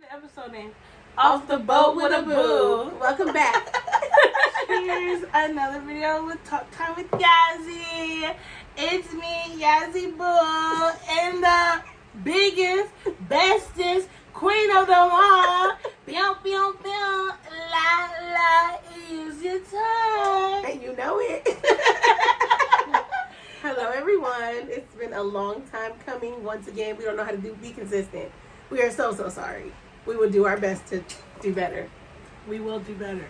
The episode name, Off the Boat with a Boo. Welcome back. Here's another video with Talk Time with Yazzy. It's me, Yazzy Boo, and the biggest, bestest queen of them all. Pew, pew, pew. Lala, is your time. And you know it. Hello, everyone. It's been a long time coming. Once again, we don't know how to be consistent. We are so sorry. We will do our best to do better. We will do better.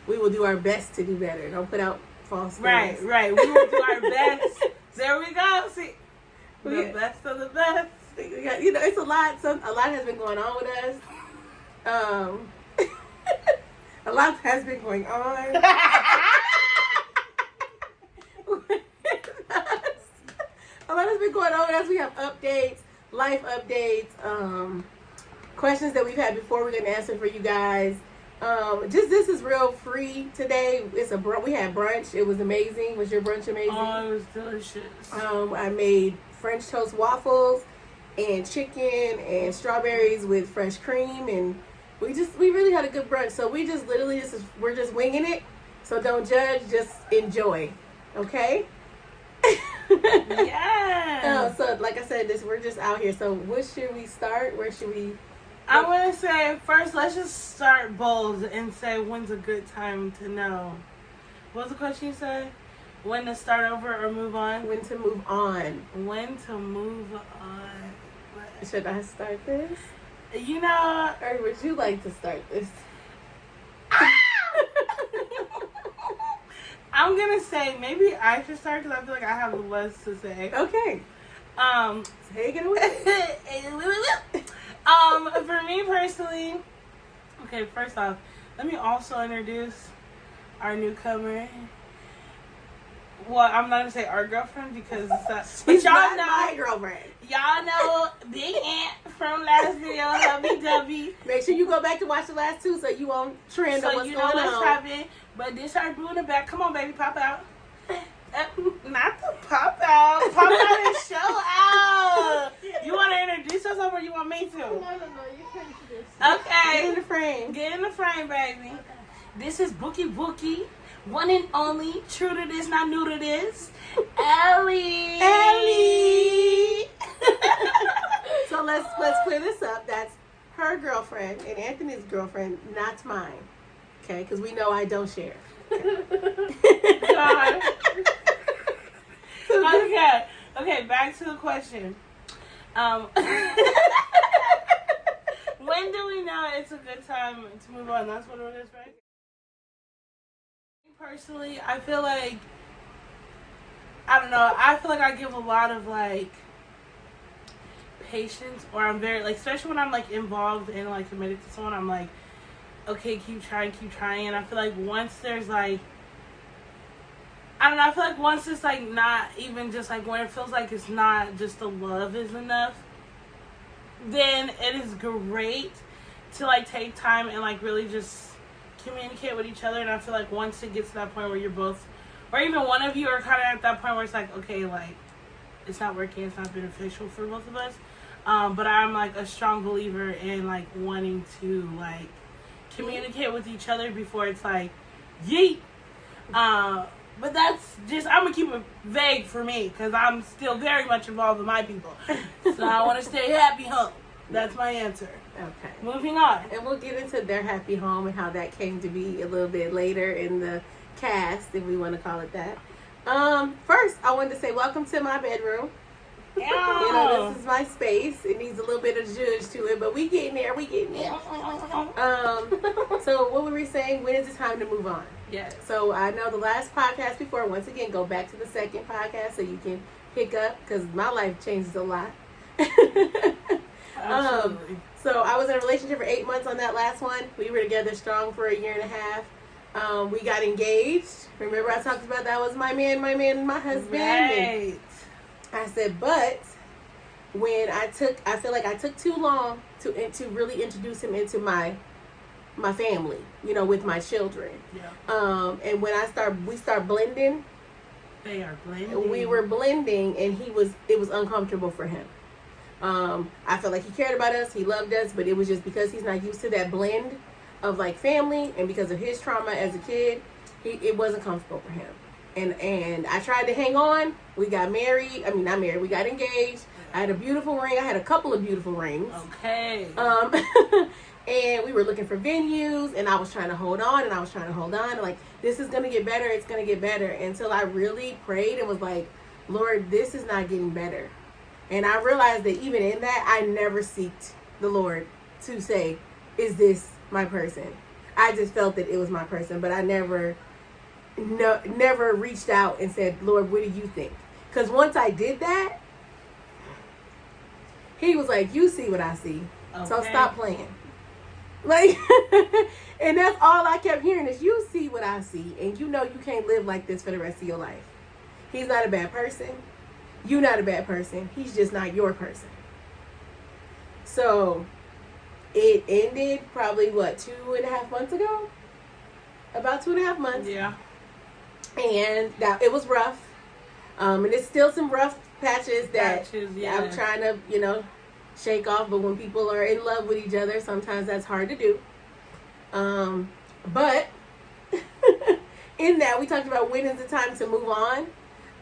We will do our best to do better. Don't put out false Right. things. We will do our best. There we go. See, the best of the best. You know, it's a lot. A lot has been going on with us. A lot has been going on. A lot has been going on with us. We have updates, life updates, questions that we've had before. We're gonna answer for you guys. This is real free today. We had brunch. It was amazing. Was your brunch amazing? Oh, it was delicious. I made French toast waffles and chicken and strawberries with fresh cream, and we really had a good brunch. So we're just winging it. So don't judge, just enjoy. Okay? Yeah. So like I said, we're just out here. So what should we start? Where should we? I'm going to say, first, let's just start bold and say when's a good time to know. What was the question you said? When to start over or move on? When to move on. When to move on. Should I start this? You know... Or would you like to start this? I'm going to say maybe I should start because I feel like I have less to say. Okay. Take it away. For me personally, okay, first off, let me also introduce our newcomer. Well, I'm not gonna say our girlfriend because it's not. She's y'all not know my girlfriend. Y'all know Big Ant from last video, Hubby Dubby. Make sure you go back to watch the last two so you won't trend on what's going on. So you know what's happening. But this our boo in the back. Come on, baby, pop out. Not the pop out. Pop out and show out. You want to introduce yourself or you want me to? No, you can introduce. Okay. Get in the frame. Get in the frame, baby. Okay. This is Bookie, one and only, true to this, not new to this, Ellie. So let's clear this up. That's her girlfriend and Anthony's girlfriend, not mine. Okay, because we know I don't share. God. Okay, back to the question. When do we know it's a good time to move on? That's what it is, right? Personally, I feel like, I don't know, I feel like I give a lot of, like, patience, or I'm very, like, especially when I'm, like, involved and, like, committed to someone, I'm like, okay, keep trying. And I feel like once there's, like, I don't know, I feel like once it's, like, not even just, like, when it feels like it's not just the love is enough, then it is great to, like, take time and, like, really just communicate with each other. And I feel like once it gets to that point where you're both, or even one of you are kind of at that point where it's like, okay, like, it's not working, it's not beneficial for both of us. But I'm, like, a strong believer in, like, wanting to, like, communicate with each other before it's like, yeet. But that's just, I'm going to keep it vague for me because I'm still very much involved with my people. So I want to stay happy home. That's my answer. Okay. Moving on. And we'll get into their happy home and how that came to be a little bit later in the cast, if we want to call it that. First, I wanted to say welcome to my bedroom. Yeah. You know, this is my space. It needs a little bit of zhuzh to it, but we getting there. So what were we saying? When is it time to move on? Yes. So I know the last podcast before, once again, go back to the second podcast so you can pick up, because my life changes a lot. Absolutely. So I was in a relationship for 8 months on that last one. We were together strong for 1.5 years. We got engaged. Remember I talked about that was my man, my husband. Right. I said, but when I feel like I took too long to really introduce him into my family, you know, with my children. Yeah. And when we start blending. They are blending. We were blending, and it was uncomfortable for him. I felt like he cared about us, he loved us, but it was just because he's not used to that blend of like family, and because of his trauma as a kid, it wasn't comfortable for him. And I tried to hang on. We got married. I mean, not married. We got engaged. I had a beautiful ring. I had a couple of beautiful rings. Okay. And we were looking for venues, and I was trying to hold on, and I was trying to hold on. And like, this is going to get better. It's going to get better. Until I really prayed and was like, Lord, this is not getting better. And I realized that even in that, I never seeked the Lord to say, is this my person? I just felt that it was my person, but I never reached out and said, Lord, what do you think? Because once I did that, he was like, you see what I see. Okay. So stop playing. Like, and that's all I kept hearing is, you see what I see, and you know you can't live like this for the rest of your life. He's not a bad person. You're not a bad person. He's just not your person. So it ended probably, 2.5 months ago? About 2.5 months. Yeah. And that it was rough. And it's still some rough patches that I'm trying to, shake off. But when people are in love with each other, sometimes that's hard to do. But in that, we talked about when is the time to move on.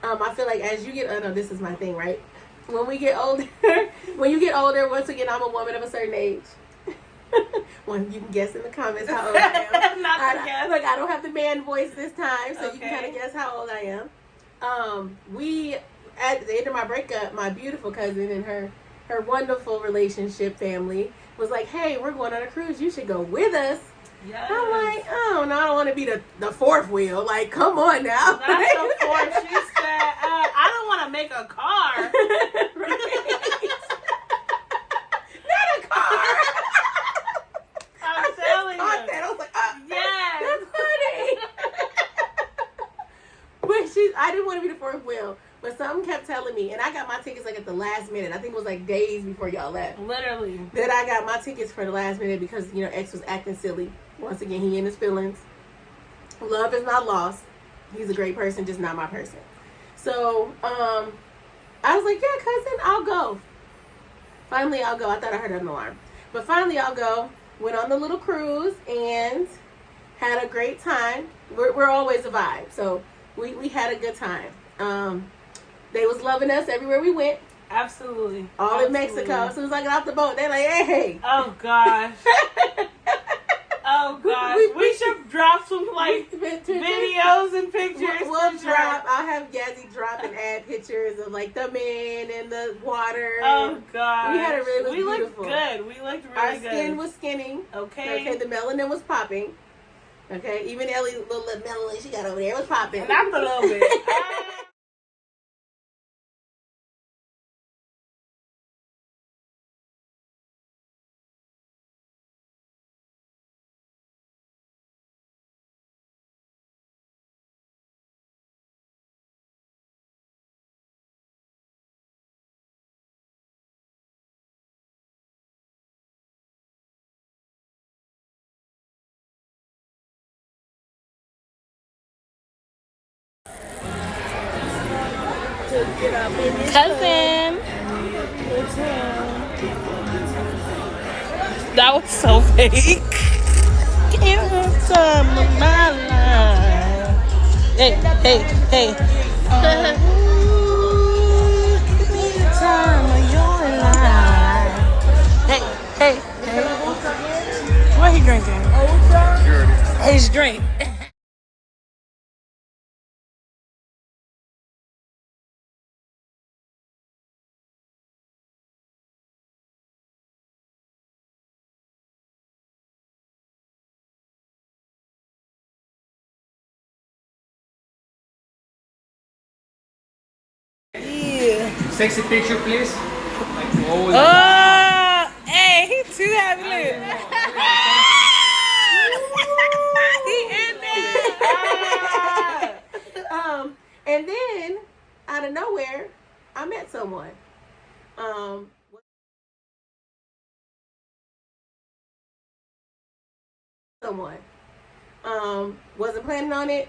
I feel like as you get, I know this is my thing, right? When we get older, once again, I'm a woman of a certain age. Well, you can guess in the comments how old I am. Look, I don't have the man voice this time, so you can kind of guess how old I am. We, at the end of my breakup, my beautiful cousin and her wonderful relationship family was like, hey, we're going on a cruise. You should go with us. Yes. I'm like, oh, no, I don't want to be the fourth wheel. Like, come on now. Not the fourth. She said, I don't want to make a car. Right. Not a car. I'm telling you. I was like, yes. That's funny. But I didn't want to be the fourth wheel. But something kept telling me, and I got my tickets like at the last minute. I think it was like days before y'all left. Literally. That I got my tickets for the last minute because, X was acting silly. Once again, he in his feelings. Love is not lost. He's a great person, just not my person. So, I was like, yeah, cousin, I'll go. Finally, I'll go. I thought I heard an alarm. But finally, I'll go. Went on the little cruise and had a great time. We're always a vibe. So, we had a good time. They was loving us everywhere we went. Absolutely. All in Mexico. As soon as I got off the boat, they're like, hey. Oh, gosh. Oh, gosh. We should drop some, videos and pictures. We'll drop. I'll have Yazzy drop and add pictures of, the men and the water. Oh, gosh. We had a really beautiful. Looked good. We looked really Our good. Our skin was skinning. Okay, the melanin was popping. Okay, even Ellie's little melanin she got over there was popping. Not a little bit. Cousin. That was so fake. Give him some of my life. Hey. Ooh, give me the time of your life. Hey. What he drinking? His drink. Sexy picture, please. Oh, hey, he's too happy. He in there. And then out of nowhere, I met someone. Wasn't planning on it.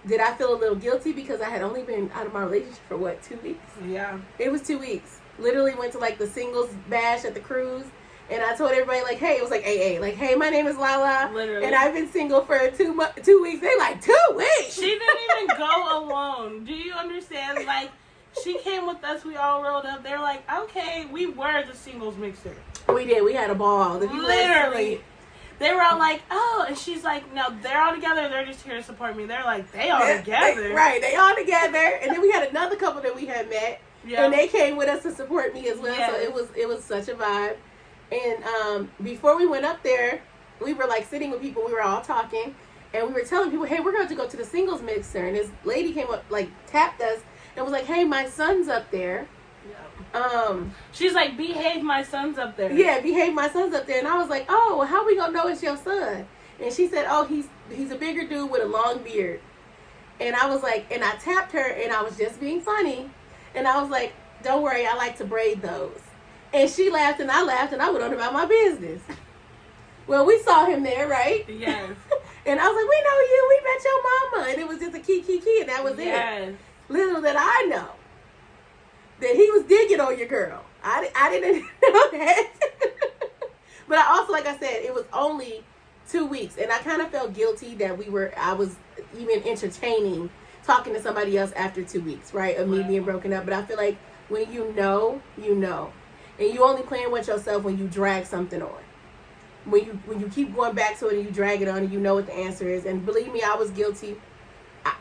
Did I feel a little guilty because I had only been out of my relationship for 2 weeks? Yeah. It was 2 weeks. literally went to like the singles bash at the cruise. And I told everybody, like, hey, it was like AA. Like, hey, my name is Lala. Literally. And I've been single for 2 weeks. They like, 2 weeks? She didn't even go alone. Do you understand? Like, she came with us. We all rolled up. They're like, okay, we were the singles mixer. We did. We had a ball. Literally. They were all like, oh. And she's like, no, they're all together. They're just here to support me. They're like, they all together. Right. They all together. And then we had another couple that we had met. Yeah. And they came with us to support me as well. Yes. So it was such a vibe. And before we went up there, we were like sitting with people. We were all talking, and we were telling people, "Hey, we're going to go to the singles mixer." And this lady came up, like tapped us, and was like, "Hey, my son's up there." Yeah. She's like, "Behave, my son's up there." Yeah, behave, my son's up there. And I was like, "Oh, well, how we gonna know it's your son?" And she said, "Oh, he's a bigger dude with a long beard." And I was like, and I tapped her, and I was just being funny, and I was like, "Don't worry, I like to braid those." And she laughed, and I laughed, and I went on about my business. Well, we saw him there, right? Yes. And I was like, we know you. We met your mama. And it was just a key, and that was it. Little did I know that he was digging on your girl. I didn't know that. But I also, like I said, it was only 2 weeks. And I kind of felt guilty that I was even entertaining talking to somebody else after 2 weeks, right? Of me being broken up. But I feel like when you know, you know. And you only playing with yourself when you drag something on. When you keep going back to it and you drag it on and you know what the answer is. And believe me, I was guilty.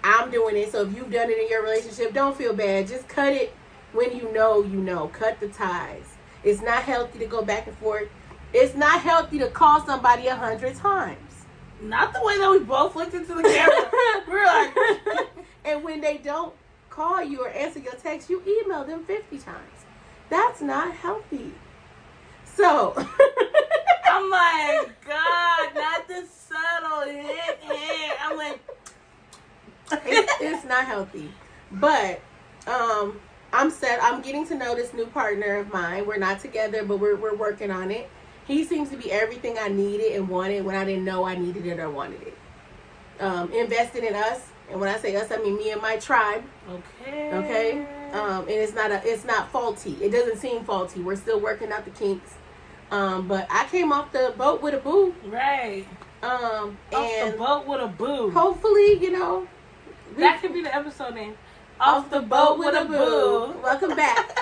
I'm doing it. So if you've done it in your relationship, don't feel bad. Just cut it when you know you know. Cut the ties. It's not healthy to go back and forth. It's not healthy to call somebody 100 times. Not the way that we both looked into the camera. We're like... And when they don't call you or answer your text, you email them 50 times. That's not healthy. So I'm like, God, not the subtle hit. I'm like, it's not healthy. But I'm set. I'm getting to know this new partner of mine. We're not together, but we're working on it. He seems to be everything I needed and wanted when I didn't know I needed it or wanted it. Invested in us, and when I say us, I mean me and my tribe. Okay. And it's not faulty. It doesn't seem faulty. We're still working out the kinks. But I came off the boat with a boo. Right. Off the boat with a boo. Hopefully, you know. That could be the episode name. Off the boat with a boo. Welcome back.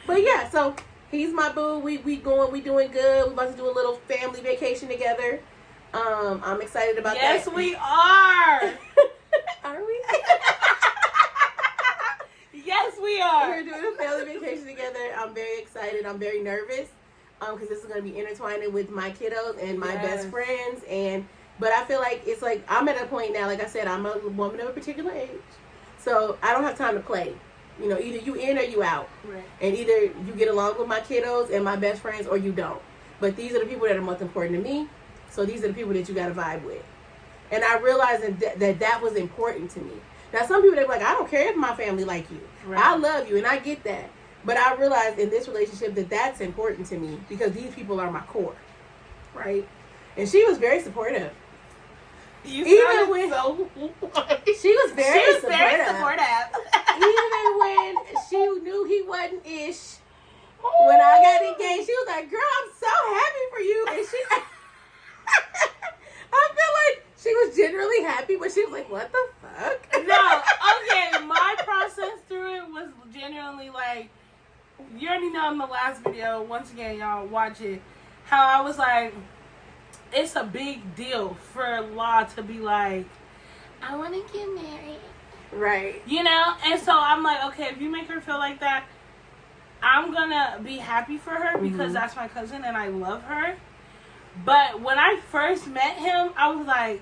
But yeah, so he's my boo. We doing good. We're about to do a little family vacation together. I'm excited about that. Yes, we are. Are we? Yes, we are. We're doing a family vacation together. I'm very excited. I'm very nervous because this is going to be intertwined with my kiddos and my best friends. But I feel like it's like I'm at a point now. Like I said, I'm a woman of a particular age, so I don't have time to play. You know, either you in or you out, right. And either you get along with my kiddos and my best friends, or you don't. But these are the people that are most important to me. So these are the people that you got to vibe with. And I realized that was important to me. Now, some people, they're like, I don't care if my family like you. Right. I love you, and I get that. But I realized in this relationship that that's important to me because these people are my core, right? And she was very supportive. You even when so she was very supportive. Even when she knew he wasn't ish. When I got engaged, she was like, "Girl, I'm so happy for you." And she, I feel like she was generally happy, but she was like, "What the fuck?" No, okay. My process through it was genuinely like, you already know in the last video. Once again, y'all watch it. How I was like, it's a big deal for Law to be like, I want to get married. Right. You know? And so I'm like, okay, if you make her feel like that, I'm going to be happy for her because that's my cousin and I love her. But when I first met him, I was like,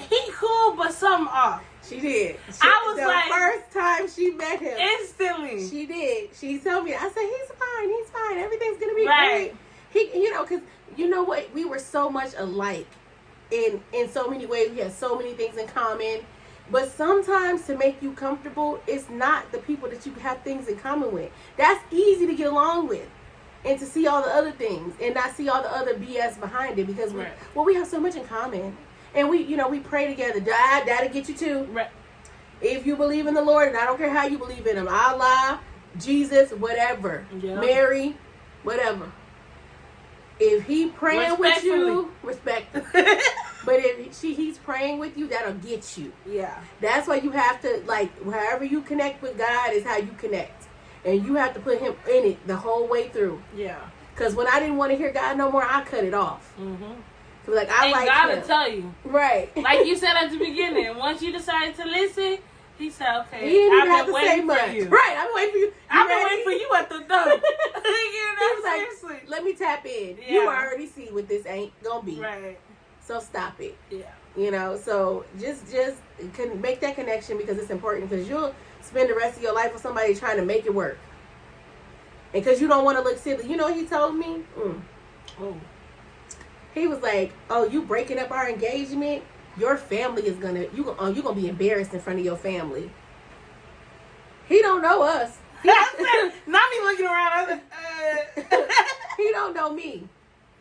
he cool, but something off. She did. I was like, the first time she met him. Instantly. She did. She told me, I said, he's fine. Everything's going to be great. He, you know, because you know what? We were so much alike in so many ways. We had so many things in common. But sometimes to make you comfortable, it's not the people that you have things in common with. That's easy to get along with. And to see all the other things and not see all the other BS behind it because we have so much in common. And we pray together. That'll get you too. Right. If you believe in the Lord, and I don't care how you believe in him, Allah, Jesus, whatever, Mary, whatever. If he praying with you, respect him. But if he's praying with you, that'll get you. Yeah. That's why you have to, like, however you connect with God is how you connect. And you have to put him in it the whole way through. Yeah. Because when I didn't want to hear God no more, I cut it off. Mm-hmm. Like, I like God him. will tell you. Right. Like you said at the beginning, once you decided to listen, he said, okay, he didn't I've have been to say waiting much. for you. Right, I've been waiting for you. I've been waiting for you at the door. He was like, Seriously. let me tap in. Yeah. You already see what this ain't gonna be. Right. So stop it. Yeah. You know, so just can make that connection because it's important, because you'll spend the rest of your life with somebody trying to make it work. And because you don't want to look silly. You know what he told me? Oh. He was like, "Oh, you breaking up our engagement? Your family is you're gonna be embarrassed in front of your family." He don't know us. Not me looking around. I was like, He don't know me.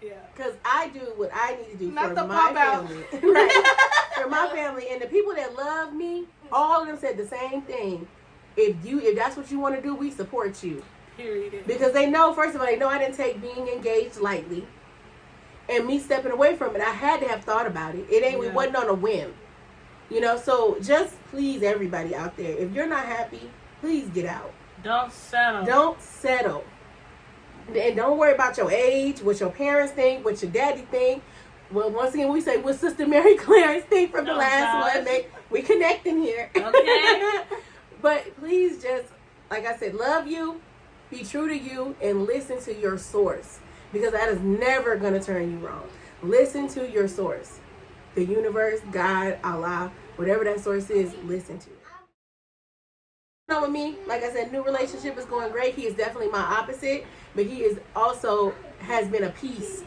Yeah. Because I do what I need to do Not for the my pop out. family. Right. For my family. And the people that love me, all of them said the same thing. If that's what you want to do, we support you. Period. Because they know, first of all, they know I didn't take being engaged lightly. And me stepping away from it, I had to have thought about it. It wasn't on a whim. You know, so just please everybody out there, if you're not happy, please get out. Don't settle. Don't settle. And don't worry about your age, what your parents think, what your daddy think. Well, once again, we say what Sister Mary Clarence think from the last one. We connecting here. Okay. But please just, like I said, love you, be true to you, and listen to your source. Because that is never going to turn you wrong. Listen to your source. The universe, God, Allah, whatever that source is, listen to it. You know, with me, like I said, new relationship is going great. He is definitely my opposite, but he is also has been a piece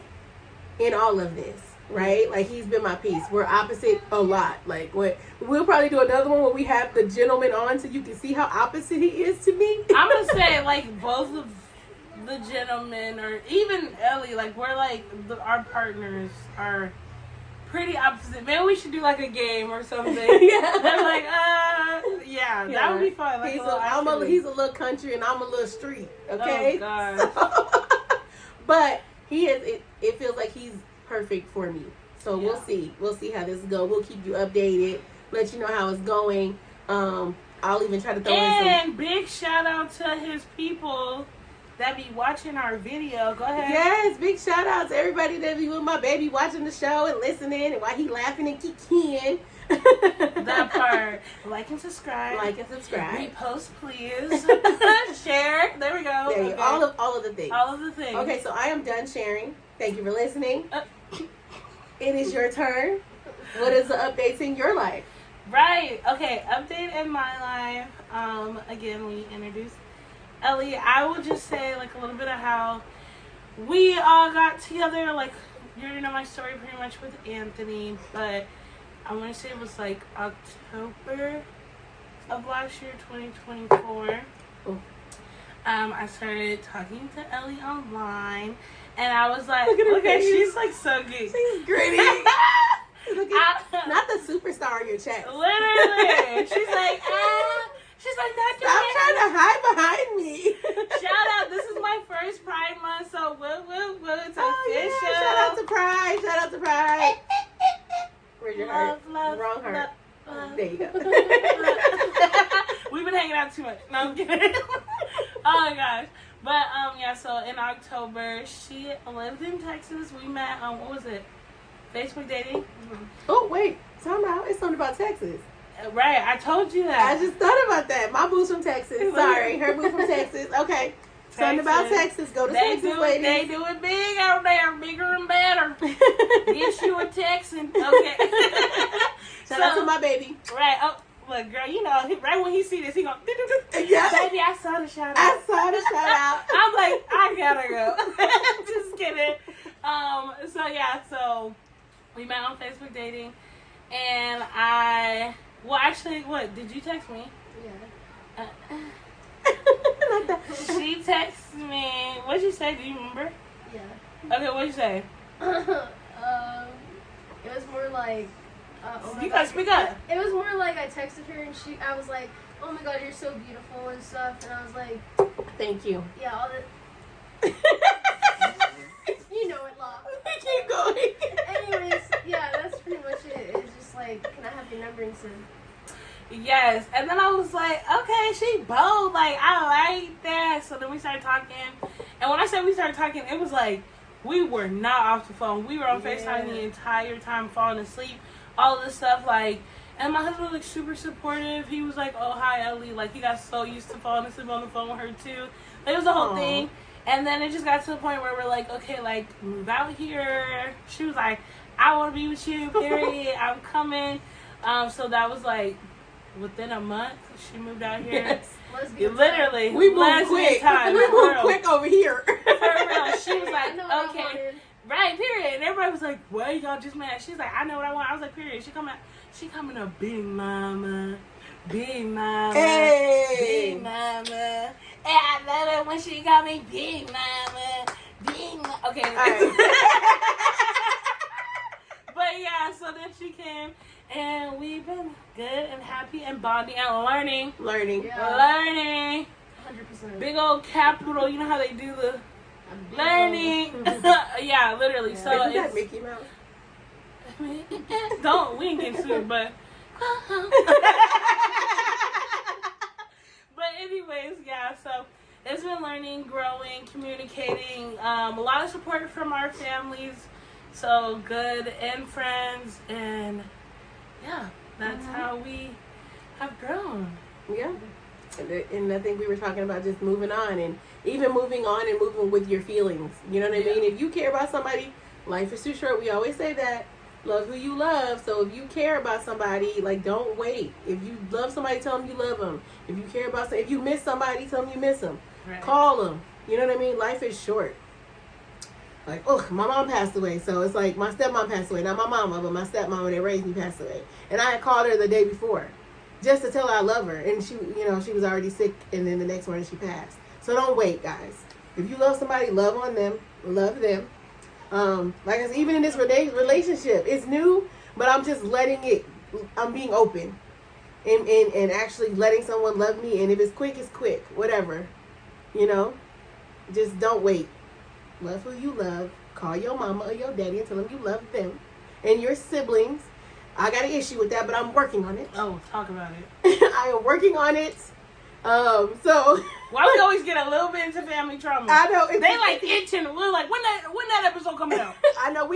in all of this, right? Like, he's been my piece. We're opposite a lot. Like, we'll probably do another one where we have the gentleman on so you can see how opposite he is to me. I'm going to say, like, both of the gentlemen, or even Ellie, like, we're like, our partners are pretty opposite. Maybe we should do like a game or something. Yeah. They're like, yeah, that would be fun. Like he's a little country and I'm a little street. Okay. Oh gosh. So, but he is. It feels like he's perfect for me. So we'll see. We'll see how this goes. We'll keep you updated. Let you know how it's going. I'll even try to throw in some. And big shout out to his people that be watching our video. Go ahead. Yes, big shout out to everybody that be with my baby watching the show and listening, and while he laughing and kicking. That part. Like and subscribe. Repost, please. Share. There we go. There you go. All of the things. All of the things. Okay, so I am done sharing. Thank you for listening. It is your turn. What is the updates in your life? Right. Okay. Update in my life. Again, we introduced Ellie. I will just say like a little bit of how we all got together. Like, you already know my story pretty much with Anthony, but I want to say it was like October of last year, 2024. Oh. I started talking to Ellie online, and I was like, look at her, she's like so good. She's gritty. Not the superstar on your chest. Literally. She's like, she's like, stop trying to hide behind me. Shout out, this is my first Pride Month, so woo, it's official. Yeah. Shout out to Pride. Where's your heart? Wrong heart. Love. There you go. We've been hanging out too much. No, I'm kidding. Oh my gosh. But yeah, so in October, she lived in Texas. We met on, what was it? Facebook dating? Oh wait, time out. It's something about Texas. Right, I told you that. I just thought about that. My boo's from Texas. Sorry, her boo's from Texas. Okay. Something about Texas. Go to Texas, ladies. They do it big out there, bigger and better. Get you a Texan. Okay. Shout out to my baby. Right. Oh, look, girl, you know, right when he see this, he gonna, yeah. Baby, I saw the shout out. I'm like, I gotta go. Just kidding. So yeah, so we met on Facebook dating, and what, did you text me? Yeah. She texted me. What'd you say? Do you remember? Yeah. Okay, what'd you say? It was more like, You gotta speak up. It was more like I texted her and I was like, oh my god, you're so beautiful and stuff. And I was like, thank you. Yeah, all the. You know it, love. Keep going. Anyways, yeah, that's pretty much it. It's just like, can I have your number instead? Yes, and then I was like, okay, she bold, like, I like that. So then we started talking, and when I said we started talking, it was like, we were not off the phone. We were on FaceTime the entire time, falling asleep, all of this stuff, like, and my husband was, like, super supportive. He was like, oh, hi, Ellie, like, he got so used to falling asleep on the phone with her, too. Like, it was a whole thing, and then it just got to the point where we're like, okay, like, move out here. She was like, I want to be with you, period, I'm coming. So that was, like, within a month, she moved out here. Yes. Literally, we moved quick. Time, we moved quick over here. For real, she was like, okay, right, period. And everybody was like, "What? Y'all just mad?" She's like, "I know what I want." I was like, "Period." She coming to big mama, big mama, big mama. And I love it when she call me big mama, big mama. Okay, all right. But yeah, so then she came. And we've been good and happy and bonding and learning. Learning. Yeah. Learning. 100%. Big old capital. You know how they do the learning. Yeah, literally. Yeah. So Isn't it's that Mickey Mouse? we ain't getting sued, but but anyways, yeah. So it's been learning, growing, communicating. A lot of support from our families. So good and friends and. Yeah, that's how we have grown. Yeah. And I think we were talking about just moving on and even moving on and moving with your feelings. You know what I mean? If you care about somebody, life is too short. We always say that. Love who you love. So if you care about somebody, like, don't wait. If you love somebody, tell them you love them. If you care about if you miss somebody, tell them you miss them. Right. Call them. You know what I mean? Life is short. Like, oh, my mom passed away. So it's like my stepmom passed away. Not my mama, but my stepmom that raised me passed away. And I had called her the day before just to tell her I love her. And she, she was already sick. And then the next morning she passed. So don't wait, guys. If you love somebody, love on them. Love them. Like I said, even in this relationship, it's new, but I'm just I'm being open. And actually letting someone love me. And if it's quick, it's quick. Whatever. Just don't wait. Love who you love. Call your mama or your daddy and tell them you love them. And your siblings. I got an issue with that, but I'm working on it. Oh, talk about it. I am working on it. So why we always get a little bit into family trauma? I know. They like itching. We're like, when that episode coming out? I know.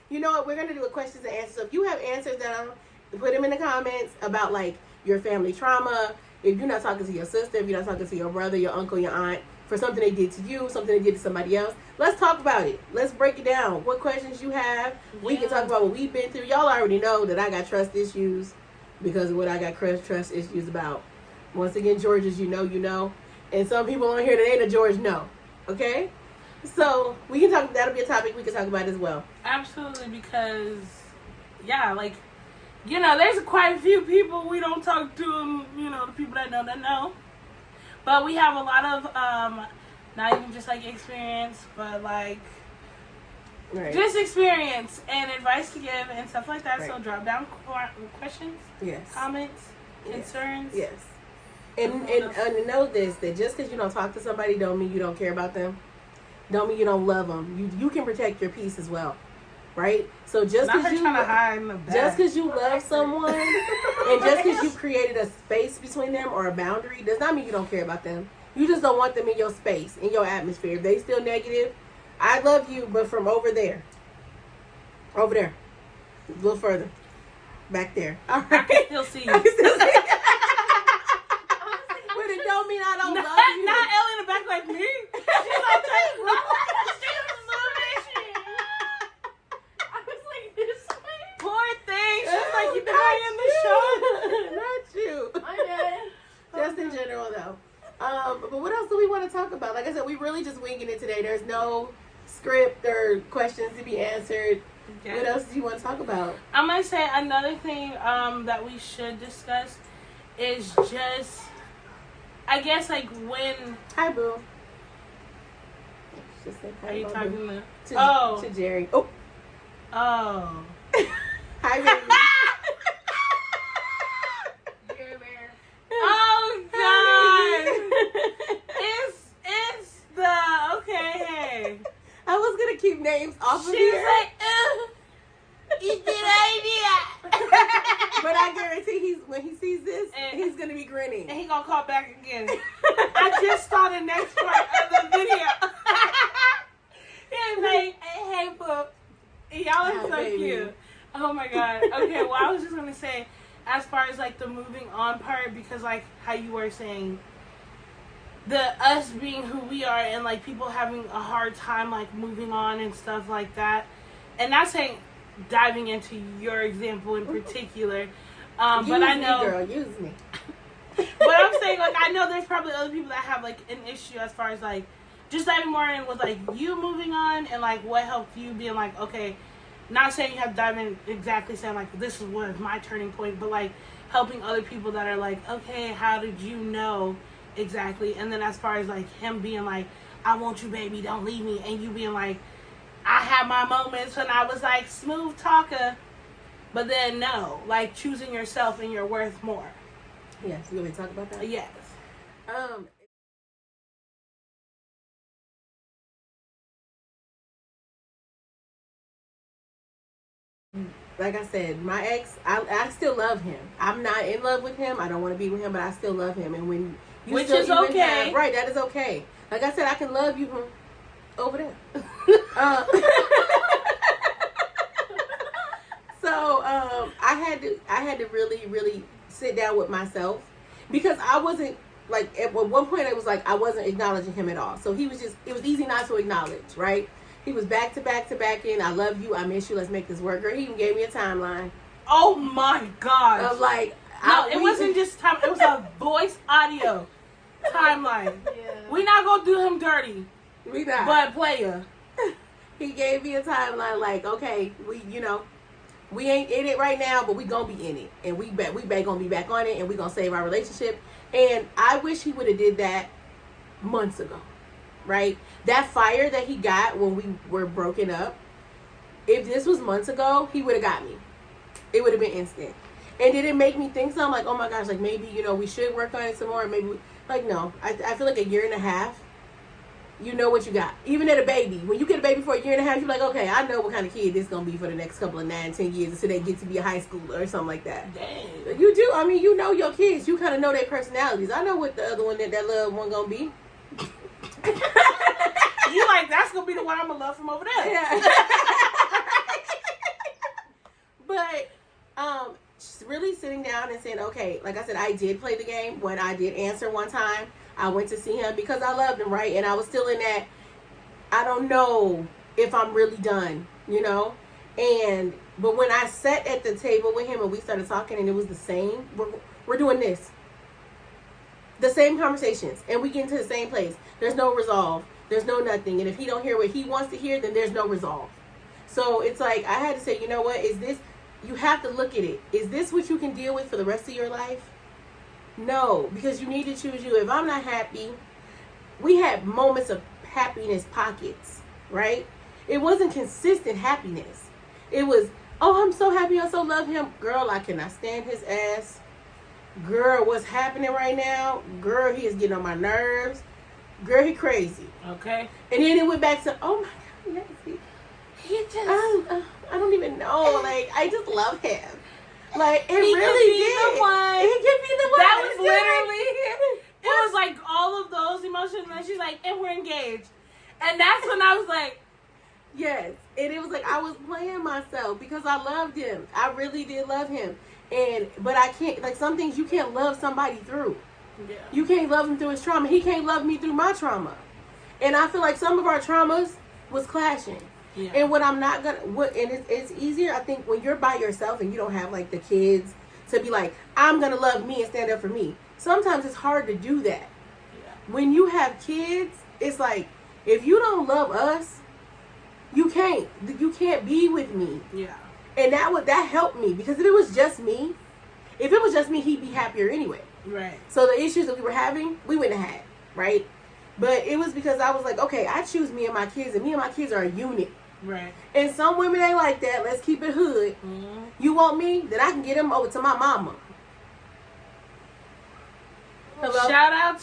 You know what? We're going to do a questions and answers. So if you have answers down, put them in the comments about like your family trauma. If you're not talking to your sister, if you're not talking to your brother, your uncle, your aunt, for something they did to you, something they did to somebody else, let's talk about it. Let's break it down. What questions you have. We can talk about what we've been through. Y'all already know that I got trust issues because of what I got trust issues about. Once again, Georges, you know. And some people on here that ain't a George know. Okay? So we can talk, that'll be a topic we can talk about as well. Absolutely, because, yeah, like, there's quite a few people we don't talk to, the people that know. But we have a lot of, not even just, like, experience, but, like, just experience and advice to give and stuff like that. Right. So drop down questions, comments, concerns. Yes. And know this, that just because you don't talk to somebody don't mean you don't care about them. Don't mean you don't love them. You can protect your peace as well. Right? So just because you love someone and just because you created a space between them or a boundary does not mean you don't care about them. You just don't want them in your space, in your atmosphere. If they still negative, I love you, but from over there. Over there. A little further. Back there. All right. I can still see you. But it don't mean I don't love you. Not Ellie in the back like me. She's all you in the show. Not you. I did. Just in general, though. But what else do we want to talk about? Like I said, we really just winging it today. There's no script or questions to be answered. Okay. What else do you want to talk about? I'm going to say another thing that we should discuss is just, I guess, like when... Hi, boo. Just say hi. Are you talking to Jerry? Oh. Oh. Hi, baby. to keep names off of She's here. like, you did idea. But I guarantee when he sees this, he's gonna be grinning. And he gonna call back again. I just saw the next part of the video. He's like, hey, Poop. Y'all are so cute. Oh my god. Okay, well, I was just gonna say, as far as like the moving on part, because like how you were saying, the us being who we are and like people having a hard time like moving on and stuff like that, and not saying diving into your example in particular, but I know, me, girl, use me. But I'm saying, like, I know there's probably other people that have like an issue as far as like just diving more in with like you moving on and like what helped you being like, okay, not saying you have to dive in exactly saying like this was my turning point, but like helping other people that are like, okay, how did you know exactly? And then as far as like him being like, I want you, baby, don't leave me, and you being like, I had my moments when I was like smooth talker, but then no, like choosing yourself and your worth more. Yes, you want me to talk about that? Yes. Like I said, my ex, I still love him. I'm not in love with him. I don't want to be with him, but I still love him. And when you which still is okay, right? That is okay. Like I said, I can love you from over there. So I had to really sit down with myself, because I wasn't like, at one point it was like I wasn't acknowledging him at all. So he was just, it was easy not to acknowledge, right? He was back to back in, I love you, I miss you, let's make this work. Girl, he even gave me a timeline. Oh my god! Of like, no, it wasn't just time. It was a voice audio timeline. Yeah. We not gonna do him dirty, We not. but player. He gave me a timeline like, okay, we ain't in it right now, but we gonna be in it, and we gonna be back on it, and we gonna save our relationship. And I wish he would have did that months ago, right? That fire that he got when we were broken up, if this was months ago, he would have got me. It would have been instant. And did it make me think something like, oh my gosh, like maybe, we should work on it some more, maybe like, no. I feel like a year and a half, you know what you got. Even at a baby, when you get a baby for a year and a half, you're like, okay, I know what kind of kid this is going to be for the next couple of 9-10 years until they get to be a high schooler or something like that. Dang. You do. I mean, you know your kids. You kind of know their personalities. I know what the other one, that little one going to be. You like, that's going to be the one I'm going to love from over there. Yeah. But just really sitting down and saying, okay, like I said, I did play the game. When I did answer one time, I went to see him because I loved him, right? And I was still in that, I don't know if I'm really done, but when I sat at the table with him and we started talking, and it was the same, we're doing this, the same conversations, and we get into the same place. There's no resolve. There's no nothing. And if he don't hear what he wants to hear, then there's no resolve. So it's like, I had to say, you know what, is this, you have to look at it. Is this what you can deal with for the rest of your life? No, because you need to choose you. If I'm not happy, we had moments of happiness pockets, right? It wasn't consistent happiness. It was, oh, I'm so happy, I so love him. Girl, I cannot stand his ass. Girl, what's happening right now? Girl, he is getting on my nerves. Girl, he crazy. Okay. And then it went back to, oh my God, Yazzy. He just, I don't even know. Like, I just love him. Like, it he really could be did. the one. He could be the one. That was literally, it was like all of those emotions, and she's like, and we're engaged. And that's when I was like, yes. And it was like, I was playing myself because I loved him. I really did love him. But I can't, like, some things you can't love somebody through. yeah. You can't love him through his trauma. He can't love me through my trauma. And I feel like some of our traumas was clashing. Yeah. And what I'm not gonna, it's easier, I think, when you're by yourself and you don't have like the kids to be like, I'm gonna love me and stand up for me. Sometimes it's hard to do that. Yeah. When you have kids, it's like, if you don't love us, you can't be with me. Yeah. And that helped me, because if it was just me, he'd be happier anyway. Right. So the issues that we were having, we wouldn't have had, right? But it was because I was like, okay, I choose me and my kids, and me and my kids are a unit. Right. And some women ain't like that. Let's keep it hood. Mm-hmm. You want me? Then I can get him over to my mama. Hello? Shout out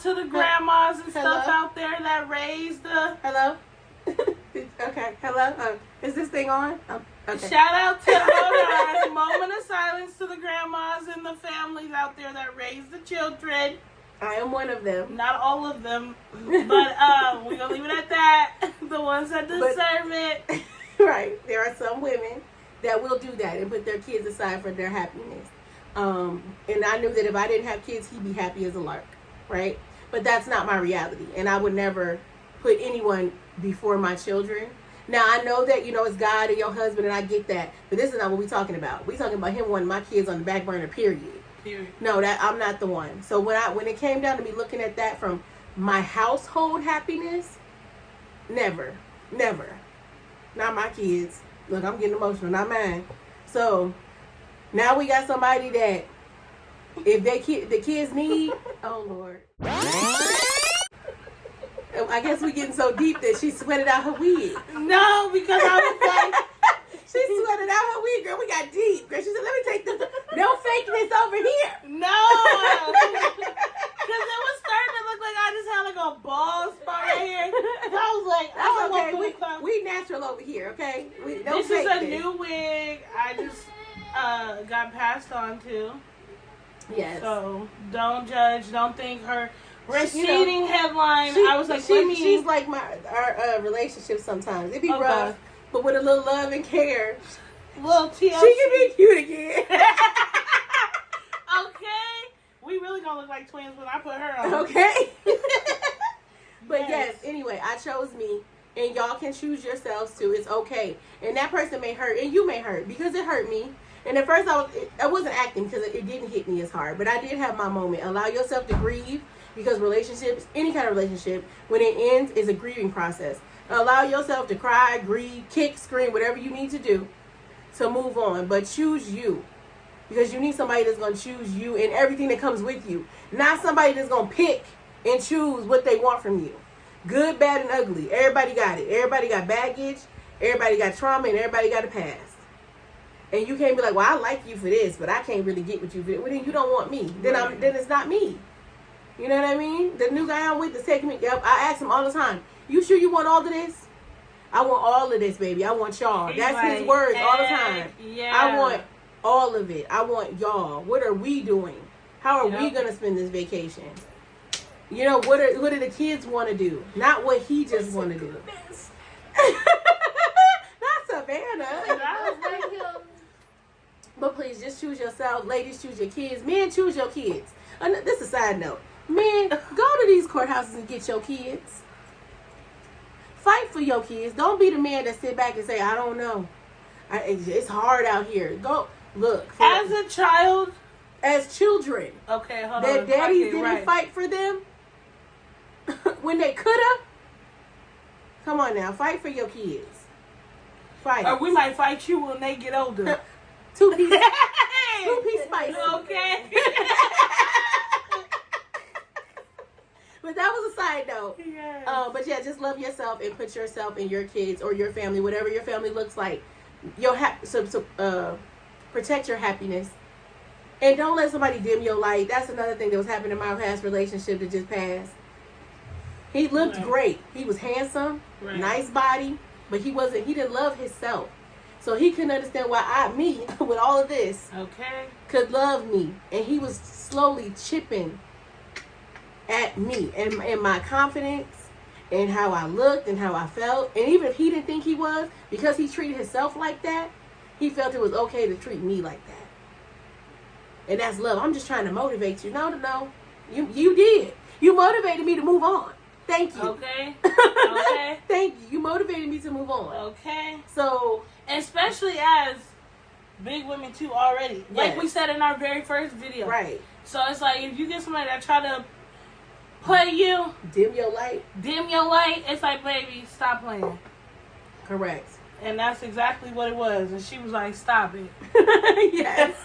to the grandmas and Hello? stuff out there that raised the. Hello? Okay, hello? Is this thing on? Okay. Shout out to hold on, moment of silence to the grandmas and the families out there that raise the children. I am one of them. Not all of them, but we're gonna leave it at that. The ones that deserve it. Right. There are some women that will do that and put their kids aside for their happiness. And I knew that if I didn't have kids, he'd be happy as a lark, right? But that's not my reality, and I would never put anyone before my children. Now, I know that, it's God and your husband, and I get that, but this is not what we're talking about. We're talking about him wanting my kids on the back burner, period. No, I'm not the one. So when it came down to me looking at that from my household happiness, never. Not my kids. Look, I'm getting emotional, not mine. So now we got somebody that if the kids need, oh Lord. I guess we getting so deep that she sweated out her wig. No, because I was like, she sweated out her wig, girl. We got deep. Girl, she said, let me take the no fakeness over here. No. Because it was starting to look like I just had like a ball spot right here. So I was like, that's okay. We natural over here, okay? This is a new wig. I just got passed on to. Yes. So don't judge. Don't think her receding headline. I was like, she's like our relationship sometimes. It'd be rough, but with a little love and care, little TLC. She can be cute again. Okay, we really gonna look like twins when I put her on. Okay. But yes, anyway, I chose me, and y'all can choose yourselves too. It's okay, and that person may hurt, and you may hurt because it hurt me. And at first, I wasn't acting because it didn't hit me as hard, but I did have my moment. Allow yourself to grieve. Because relationships, any kind of relationship, when it ends, is a grieving process. Allow yourself to cry, grieve, kick, scream, whatever you need to do to move on. But choose you. Because you need somebody that's going to choose you and everything that comes with you. Not somebody that's going to pick and choose what they want from you. Good, bad, and ugly. Everybody got it. Everybody got baggage. Everybody got trauma. And everybody got a past. And you can't be like, well, I like you for this, but I can't really get with you for this. Well, then you don't want me. Then it's not me. You know what I mean? The new guy I'm with is taking me. I ask him all the time, you sure you want all of this? I want all of this, baby. I want y'all. That's his words all the time. Yeah. I want all of it. I want y'all. What are we doing? How are we going to spend this vacation? What do the kids want to do? Not what he just want to do. Not Savannah. But please, just choose yourself. Ladies, choose your kids. Men, choose your kids. This is a side note. Man, go to these courthouses and get your kids. Fight for your kids. Don't be the man that sit back and say, I don't know. It's hard out here. Go look. As a child? As children. Okay, hold on. Their daddies didn't fight for them when they could have. Come on now. Fight for your kids. Fight. Or we might fight you when they get older. Two-piece spicy. Okay. But that was a side note. Yes. But yeah, just love yourself and put yourself in your kids or your family, whatever your family looks like. Protect your happiness. And don't let somebody dim your light. That's another thing that was happening in my past relationship that just passed. He looked great. He was handsome, nice body, but he didn't love himself. So he couldn't understand why me, with all of this, could love me. And he was slowly chipping at me and my confidence and how I looked and how I felt. And even if he didn't think he was, because he treated himself like that, he felt it was okay to treat me like that. And that's love. I'm just trying to motivate you. No. You did. You motivated me to move on. Thank you. Okay. Thank you. You motivated me to move on. Okay. So, especially as big women too already. Like we said in our very first video. Right. So it's like if you get somebody that try to play you, dim your light, it's like, baby, stop playing. Correct. And that's exactly what it was. And she was like, stop it. Yes.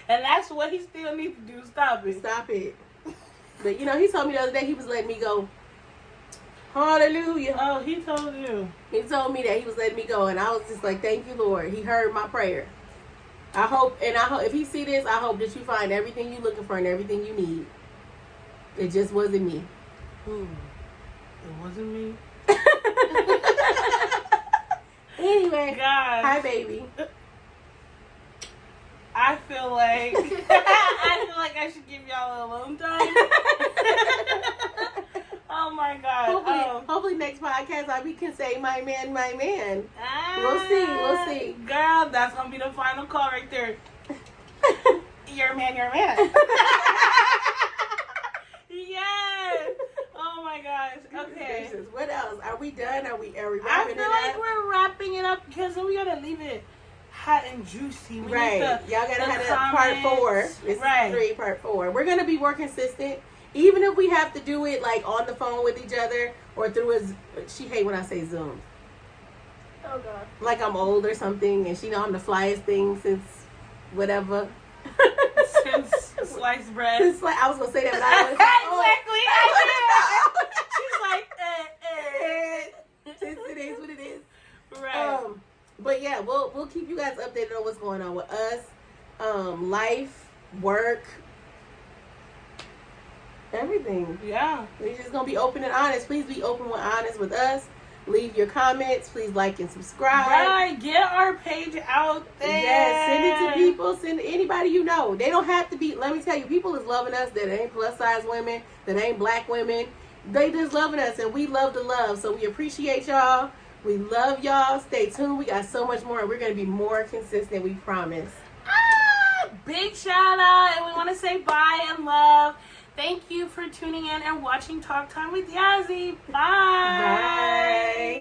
And that's what he still needs to do. Stop it. But he told me the other day he was letting me go. Hallelujah. Oh, he told you. He told me that he was letting me go, and I was just like, thank you, Lord. He heard my prayer. I hope if he see this, I hope that you find everything you're looking for and everything you need. It just wasn't me. It wasn't me. Anyway, Gosh. hi, baby. I feel like I should give y'all alone time. Oh my god. Hopefully next podcast we can say my man, my man. Ah, We'll see. Girl, that's gonna be the final call right there. Your man. Yes. Oh my gosh. Okay. Jesus, what else? Are we done? Are we I wrapping feel it like up? we're wrapping it up because then we gotta leave it hot and juicy. We Right. need Y'all gotta the have that part 4. This Right. is 3, part 4. We're gonna be more consistent. Even if we have to do it like on the phone with each other or through she hate when I say Zoom. Oh God. Like I'm old or something and she know I'm the flyest thing since whatever. Since sliced bread. It's like, I was gonna say that, but I was Exactly. I it is what it is. did. Right. But yeah, we'll keep you guys updated on what's going on with us, life, work, everything. Yeah. We're just gonna be open and honest. Please be open and honest with us. Leave your comments. Please like and subscribe. Right. Get our page out there. Yes, send it to people. Send it to anybody you know. They don't have to be. Let me tell you, people is loving us that ain't plus size women, that ain't black women. They just loving us, and we love to love. So we appreciate y'all. We love y'all. Stay tuned. We got so much more, and we're gonna be more consistent. We promise. Big shout out, and we want to say bye and love. Thank you for tuning in and watching Talk Time with Yazzy. Bye. Bye.